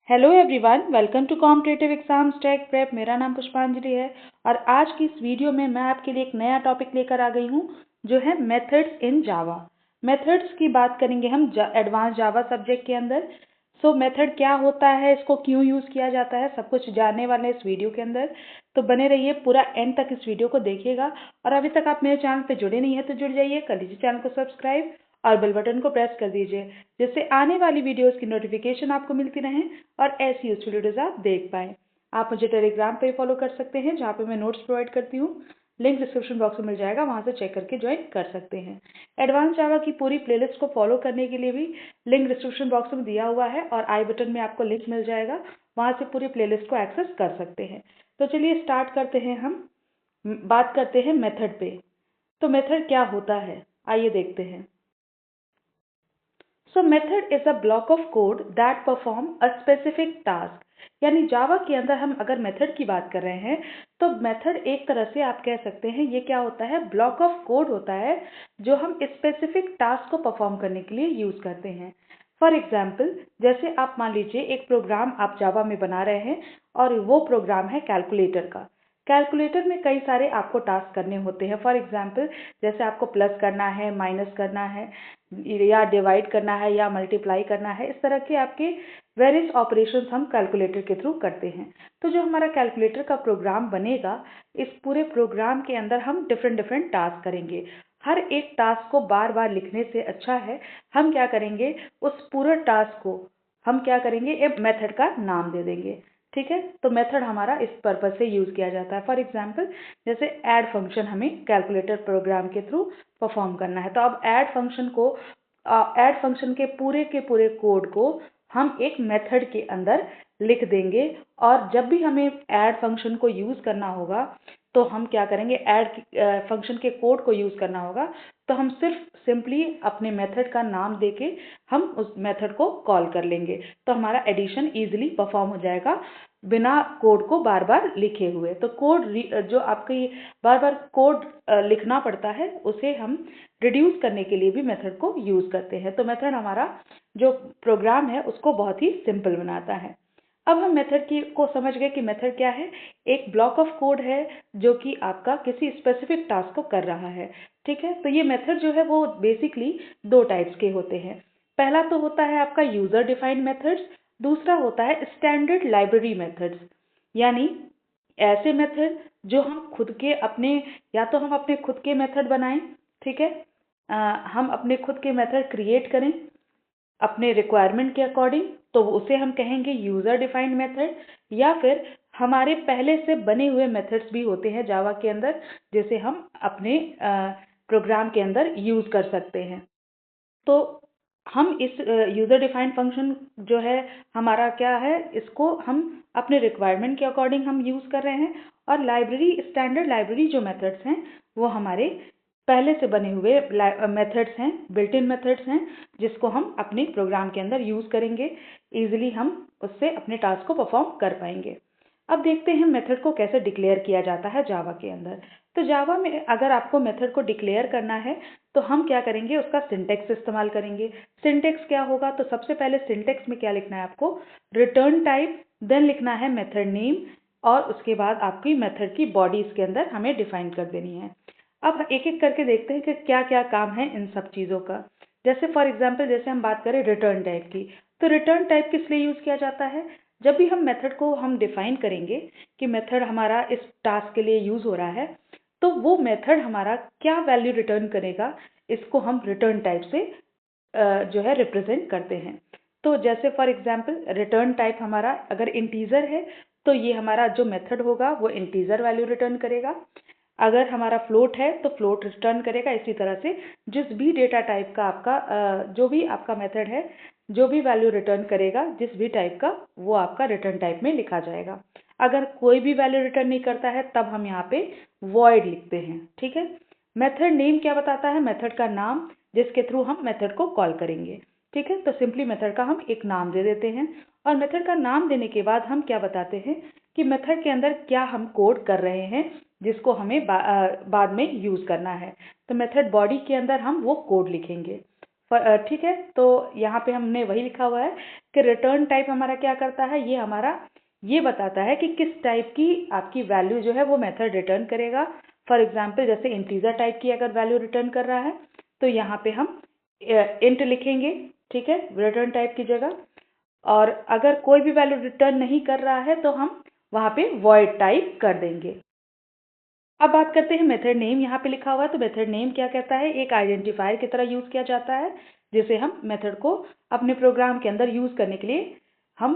Hello everyone, welcome to competitive exams tech prep. मेरा नाम पुष्पांजलि है और आज की इस वीडियो में मैं आपके लिए एक नया टॉपिक लेकर आ गई हूँ जो है मेथड्स इन जावा। मेथड्स की बात करेंगे हम एडवांस जावा सब्जेक्ट के अंदर। सो मेथड क्या होता है, इसको क्यों यूज़ किया जाता है, सब कुछ जानने वाले हैं इस वीडियो के अंदर। तो बने रहिए, पूरा एंड तक इस वीडियो को देखिएगा। और अभी तक आप मेरे चैनल पर जुड़े नहीं हैं तो जुड़ जाइए, कर लीजिए चैनल को सब्सक्राइब और बेल बटन को प्रेस कर दीजिए, जिससे आने वाली वीडियोस की नोटिफिकेशन आपको मिलती रहें और ऐसी यूजफुल वीडियोस आप देख पाएँ। आप मुझे टेलीग्राम पे फॉलो कर सकते हैं, जहाँ पे मैं नोट्स प्रोवाइड करती हूँ। लिंक डिस्क्रिप्शन बॉक्स में मिल जाएगा, वहाँ से चेक करके ज्वाइन कर सकते हैं। एडवांस जावा की पूरी प्लेलिस्ट को फॉलो करने के लिए भी लिंक डिस्क्रिप्शन बॉक्स में दिया हुआ है और आई बटन में आपको लिंक मिल जाएगा, वहाँ से पूरी प्लेलिस्ट को एक्सेस कर सकते हैं। तो चलिए स्टार्ट करते हैं। हम बात करते हैं मेथड पे। तो मेथड क्या होता है, आइए देखते हैं। So method is a block of code that perform a specific task। यानी जावा के अंदर हम अगर मेथड की बात कर रहे हैं तो मेथड एक तरह से आप कह सकते हैं ये क्या होता है, ब्लॉक ऑफ कोड होता है जो हम स्पेसिफिक टास्क को परफॉर्म करने के लिए यूज करते हैं। फॉर एग्जाम्पल, जैसे आप मान लीजिए एक प्रोग्राम आप जावा में बना रहे हैं और वो प्रोग्राम है कैलकुलेटर का। कैलकुलेटर में कई सारे आपको टास्क करने होते हैं। फॉर एग्जाम्पल, जैसे आपको प्लस करना है, माइनस करना है, या डिवाइड करना है, या मल्टीप्लाई करना है। इस तरह के आपके वेरियस ऑपरेशंस हम कैलकुलेटर के थ्रू करते हैं। तो जो हमारा कैलकुलेटर का प्रोग्राम बनेगा, इस पूरे प्रोग्राम के अंदर हम डिफरेंट डिफरेंट टास्क करेंगे। हर एक टास्क को बार बार लिखने से अच्छा है हम क्या करेंगे, उस पूरे टास्क को हम क्या करेंगे, एक मेथड का नाम दे देंगे। ठीक है, तो मेथड हमारा इस पर्पज से यूज किया जाता है। फॉर एग्जाम्पल, जैसे ऐड फंक्शन हमें कैलकुलेटर प्रोग्राम के थ्रू परफॉर्म करना है, तो अब ऐड फंक्शन के पूरे कोड को हम एक मेथड के अंदर लिख देंगे। और जब भी हमें ऐड फंक्शन को यूज करना होगा तो हम क्या करेंगे, ऐड फंक्शन के कोड को यूज करना होगा तो हम सिंपली अपने मेथड का नाम देके हम उस मेथड को कॉल कर लेंगे। तो हमारा एडिशन इजीली परफॉर्म हो जाएगा बिना कोड को बार बार लिखे हुए। तो कोड जो आपकी बार बार कोड लिखना पड़ता है उसे हम रिड्यूस करने के लिए भी मेथड को यूज करते हैं। तो मेथड हमारा जो प्रोग्राम है उसको बहुत ही सिंपल बनाता है। अब हम मेथड को समझ गए कि मेथड क्या है। एक ब्लॉक ऑफ कोड है जो कि आपका किसी स्पेसिफिक टास्क को कर रहा है। ठीक है, तो ये मेथड जो है वो बेसिकली दो टाइप्स के होते हैं। पहला तो होता है आपका यूजर डिफाइंड मेथड्स, दूसरा होता है स्टैंडर्ड लाइब्रेरी मेथड्स। यानी ऐसे मेथड जो हम खुद के अपने, या तो हम अपने खुद के मेथड बनाएं, ठीक है, हम अपने खुद के मेथड क्रिएट करें अपने रिक्वायरमेंट के अकॉर्डिंग, तो उसे हम कहेंगे यूजर डिफाइंड मेथड। या फिर हमारे पहले से बने हुए मेथड्स भी होते हैं जावा के अंदर, जिसे हम अपने प्रोग्राम के अंदर यूज कर सकते हैं। तो हम इस यूजर डिफाइंड फंक्शन जो है हमारा क्या है, इसको हम अपने रिक्वायरमेंट के अकॉर्डिंग हम यूज कर रहे हैं। और लाइब्रेरी, स्टैंडर्ड लाइब्रेरी जो मेथड्स हैं वो हमारे पहले से बने हुए मेथड्स हैं, बिल्ट इन मेथड्स हैं, जिसको हम अपने प्रोग्राम के अंदर यूज करेंगे। इजीली हम उससे अपने टास्क को परफॉर्म कर पाएंगे। अब देखते हैं मेथड को कैसे डिक्लेयर किया जाता है जावा के अंदर। तो जावा में अगर आपको मेथड को डिक्लेयर करना है तो हम क्या करेंगे, उसका सिंटेक्स इस्तेमाल करेंगे। सिंटेक्स क्या होगा, तो सबसे पहले सिंटेक्स में क्या लिखना है आपको, रिटर्न टाइप, देन लिखना है मेथड नेम, और उसके बाद आपकी मेथड की बॉडी इसके अंदर हमें डिफाइन कर देनी है। अब एक एक करके देखते हैं कि क्या क्या काम है इन सब चीज़ों का। जैसे फॉर एग्जाम्पल, जैसे हम बात करें रिटर्न टाइप की, तो रिटर्न टाइप किस लिए यूज़ किया जाता है, जब भी हम मेथड को हम डिफाइन करेंगे कि मेथड हमारा इस टास्क के लिए यूज़ हो रहा है, तो वो मेथड हमारा क्या वैल्यू रिटर्न करेगा, इसको हम रिटर्न टाइप से जो है रिप्रेजेंट करते हैं। तो जैसे फॉर एग्जाम्पल, रिटर्न टाइप हमारा अगर इंटीजर है तो ये हमारा जो मेथड होगा वो इंटीजर वैल्यू रिटर्न करेगा। अगर हमारा फ्लोट है तो फ्लोट रिटर्न करेगा। इसी तरह से जिस भी डेटा टाइप का आपका जो भी आपका मेथड है, जो भी वैल्यू रिटर्न करेगा जिस भी टाइप का, वो आपका रिटर्न टाइप में लिखा जाएगा। अगर कोई भी वैल्यू रिटर्न नहीं करता है तब हम यहाँ पे वॉइड लिखते हैं। ठीक है, मेथड नेम क्या बताता है, मेथड का नाम जिसके थ्रू हम मेथड को कॉल करेंगे। ठीक है, तो सिंपली मेथड का हम एक नाम दे देते हैं। और मेथड का नाम देने के बाद हम क्या बताते हैं कि मेथड के अंदर क्या हम कोड कर रहे हैं जिसको हमें बाद में यूज करना है। तो मेथड बॉडी के अंदर हम वो कोड लिखेंगे। ठीक है, तो यहाँ पे हमने वही लिखा हुआ है कि रिटर्न टाइप हमारा क्या करता है, ये हमारा ये बताता है कि किस टाइप की आपकी वैल्यू जो है वो मेथड रिटर्न करेगा। फॉर एग्जांपल जैसे इंटीजर टाइप की अगर वैल्यू रिटर्न कर रहा है तो यहाँ पे हम इंट लिखेंगे, ठीक है, रिटर्न टाइप की जगह। और अगर कोई भी वैल्यू रिटर्न नहीं कर रहा है तो हम वहाँ पे वॉइड टाइप कर देंगे। अब बात करते हैं मेथड नेम। यहाँ पे लिखा हुआ है तो मेथड नेम क्या कहता है, एक आइडेंटिफायर की तरह यूज किया जाता है जिसे हम मेथड को अपने प्रोग्राम के अंदर यूज करने के लिए हम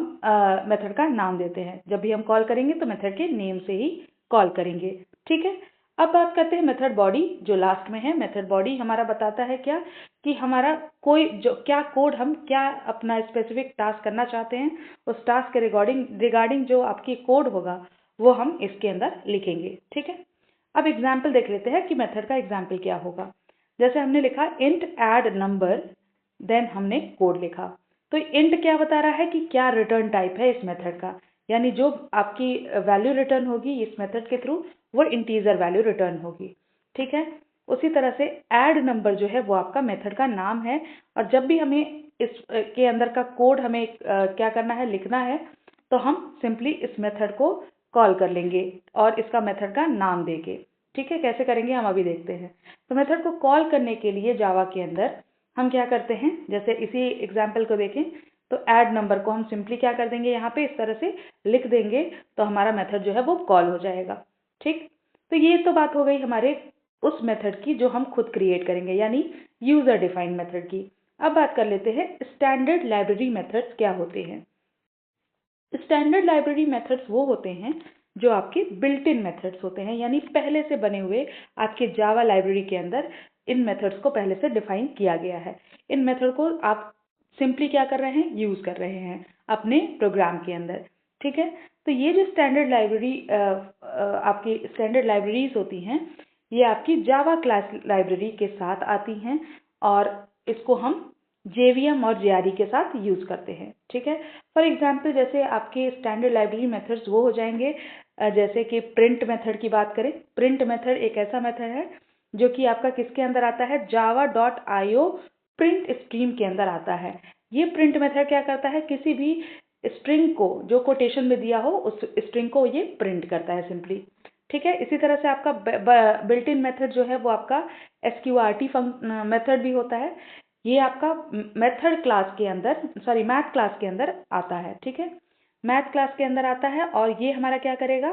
मेथड का नाम देते हैं। जब भी हम कॉल करेंगे तो मेथड के नेम से ही कॉल करेंगे, ठीक है। अब बात करते हैं मेथड बॉडी जो लास्ट में है। मेथड बॉडी हमारा बताता है क्या कि हमारा कोई जो क्या कोड हम क्या अपना स्पेसिफिक टास्क करना चाहते हैं, उस टास्क के रिगार्डिंग जो आपकी कोड होगा वो हम इसके अंदर लिखेंगे, ठीक है। अब एग्जाम्पल देख लेते हैं कि मेथड का एग्जाम्पल क्या होगा। जैसे हमने लिखा इंट ऐड नंबर, देन हमने कोड लिखा। तो इंट क्या बता रहा है कि क्या रिटर्न टाइप है इस मेथड का, यानी जो आपकी वैल्यू रिटर्न होगी इस मेथड के थ्रू वो इंटीजर वैल्यू रिटर्न होगी, ठीक है। उसी तरह से ऐड नंबर जो है वो आपका मेथड का नाम है, और जब भी हमें इस के अंदर का कोड हमें क्या करना है, लिखना है, तो हम सिंपली इस मेथड को कॉल कर लेंगे और इसका मेथड का नाम देंगे, ठीक है। कैसे करेंगे हम अभी देखते हैं। तो मेथड को कॉल करने के लिए जावा के अंदर हम क्या करते हैं, जैसे इसी एग्जाम्पल को देखें तो ऐड नंबर को हम सिंपली क्या कर देंगे, यहाँ पे इस तरह से लिख देंगे तो हमारा मेथड जो है वो कॉल हो जाएगा, ठीक। तो ये तो बात हो गई हमारे उस मेथड की जो हम खुद क्रिएट करेंगे, यानी यूजर डिफाइंड मेथड की। अब बात कर लेते हैं स्टैंडर्ड लाइब्रेरी मेथड्स क्या होते हैं। स्टैंडर्ड लाइब्रेरी मेथड्स वो होते हैं जो आपके बिल्ट इन मेथड्स होते हैं, यानी पहले से बने हुए आपके जावा लाइब्रेरी के अंदर इन मेथड्स को पहले से डिफाइन किया गया है। इन मेथड को आप सिंपली क्या कर रहे हैं, यूज कर रहे हैं अपने प्रोग्राम के अंदर, ठीक है। तो ये जो स्टैंडर्ड लाइब्रेरी आपकी स्टैंडर्ड लाइब्रेरीज होती हैं ये आपकी जावा क्लास लाइब्रेरी के साथ आती हैं, और इसको हम जेवीएम और जेआरई के साथ यूज करते हैं, ठीक है। फॉर एग्जाम्पल जैसे आपके स्टैंडर्ड लाइब्रेरी मेथड्स वो हो जाएंगे, जैसे कि प्रिंट मेथड की बात करें। प्रिंट मेथड एक ऐसा मेथड है जो कि आपका किसके अंदर आता है, java.io प्रिंट स्ट्रीम के अंदर आता है। ये प्रिंट मेथड क्या करता है, किसी भी स्ट्रिंग को जो कोटेशन में दिया हो उस स्ट्रिंग को ये प्रिंट करता है सिंपली, ठीक है। इसी तरह से आपका बिल्ट इन मेथड जो है वो आपका एसक्यूआरटी मेथड भी होता है। ये आपका मेथड क्लास के अंदर, सॉरी मैथ क्लास के अंदर आता है, ठीक है। मैथ क्लास के अंदर आता है और ये हमारा क्या करेगा,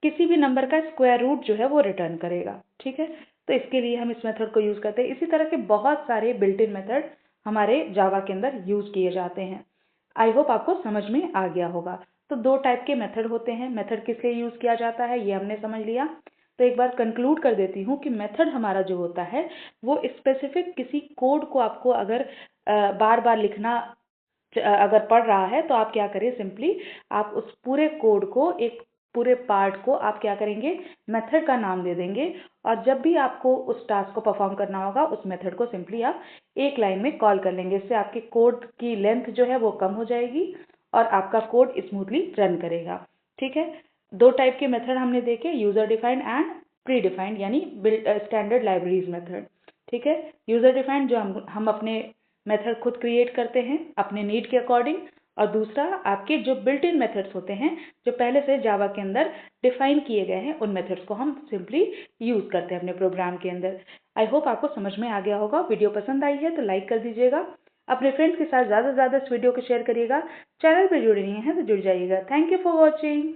किसी भी नंबर का स्क्वायर रूट जो है वो रिटर्न करेगा, ठीक है। तो इसके लिए हम इस मेथड को यूज करते हैं। इसी तरह के बहुत सारे बिल्ट इन मेथड हमारे जावा के अंदर यूज किए जाते हैं। आई होप आपको समझ में आ गया होगा। तो दो टाइप के मेथड होते हैं, मेथड किस लिए यूज किया जाता है ये हमने समझ लिया। तो एक बार कंक्लूड कर देती हूँ कि मेथड हमारा जो होता है वो स्पेसिफिक किसी कोड को आपको अगर बार बार लिखना अगर पढ़ रहा है तो आप क्या करें, सिंपली आप उस पूरे कोड को, एक पूरे पार्ट को आप क्या करेंगे, मेथड का नाम दे देंगे, और जब भी आपको उस टास्क को परफॉर्म करना होगा उस मेथड को सिंपली आप एक लाइन में कॉल कर लेंगे। इससे आपके कोड की लेंथ जो है वो कम हो जाएगी और आपका कोड स्मूथली रन करेगा, ठीक है। दो टाइप के मेथड हमने देखे, user defined and pre defined, यानी स्टैंडर्ड लाइब्रेरीज मेथड, ठीक है। यूजर डिफाइंड जो हम अपने मेथड खुद क्रिएट करते हैं अपने नीड के अकॉर्डिंग, और दूसरा आपके जो बिल्ट इन मेथड्स होते हैं जो पहले से जावा के अंदर डिफाइन किए गए हैं, उन मेथड्स को हम सिंपली यूज करते हैं अपने प्रोग्राम के अंदर। आई होप आपको समझ में आ गया होगा। वीडियो पसंद आई है तो लाइक कर दीजिएगा, अपने फ्रेंड्स के साथ ज़्यादा से ज़्यादा इस वीडियो को शेयर करिएगा। चैनल पर जुड़े नहीं हैं तो जुड़ जाइएगा। Thank you for watching.